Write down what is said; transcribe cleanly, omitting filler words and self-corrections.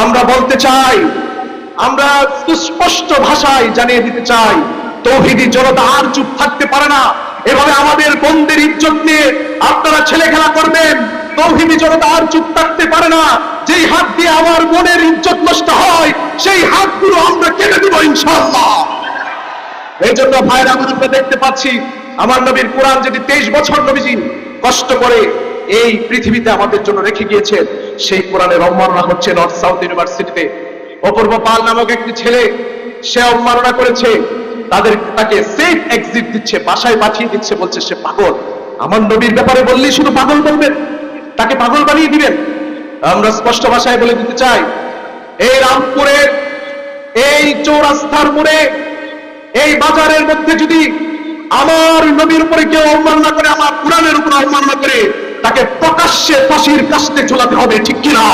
আমরা বলতে চাই, আমরা সুস্পষ্ট ভাষায় জানিয়ে দিতে চাই, তৌহিদি জনতা আর চুপ থাকতে পারে না। এভাবে আমাদের বোনদের ইজ্জত নিয়ে আপনারা ছেলে খেলা করবেন, তৌহিদি জনতা আর চুপ থাকতে পারে না। যেই হাত দিয়ে আমার বোনের ইজ্জত নষ্ট হয়, সেই হাতগুলো আমরা কেটে দিব ইনশাআল্লাহ। এই জন্য ভাইরা, আমরা দেখতে পাচ্ছি আমার নবীর কোরআন যেটি 23 বছর নবীজি কষ্ট করে এই পৃথিবীতে আমাদের জন্য রেখে গিয়েছেন, সেই কোরআনের অবমাননা হচ্ছে নর্থ সাউথ ইউনিভার্সিটিতে। অপূর্ব পাল নামক একটি ছেলে, সে অবমাননা করেছে, তাকে সেফ এক্সিট দিচ্ছে, বাসায় পাঠিয়ে দিচ্ছে, বলছে সে পাগল। আমার নবীর ব্যাপারে বললেই শুধু পাগল বলবেন, তাকে পাগল বানিয়ে দিবেন? আমরা স্পষ্ট ভাষায় বলে দিতে চাই, এই রামপুরের এই চৌরাস্তার মোড়ে এই বাজারের মধ্যে যদি আমার নবীর উপরে কেউ অবমাননা করে, আমার কোরআনের উপর অবমাননা করে, তাকে প্রকাশ্যে ফাঁসির কাস্তে ঝোলাতে হবে, ঠিক কিনা?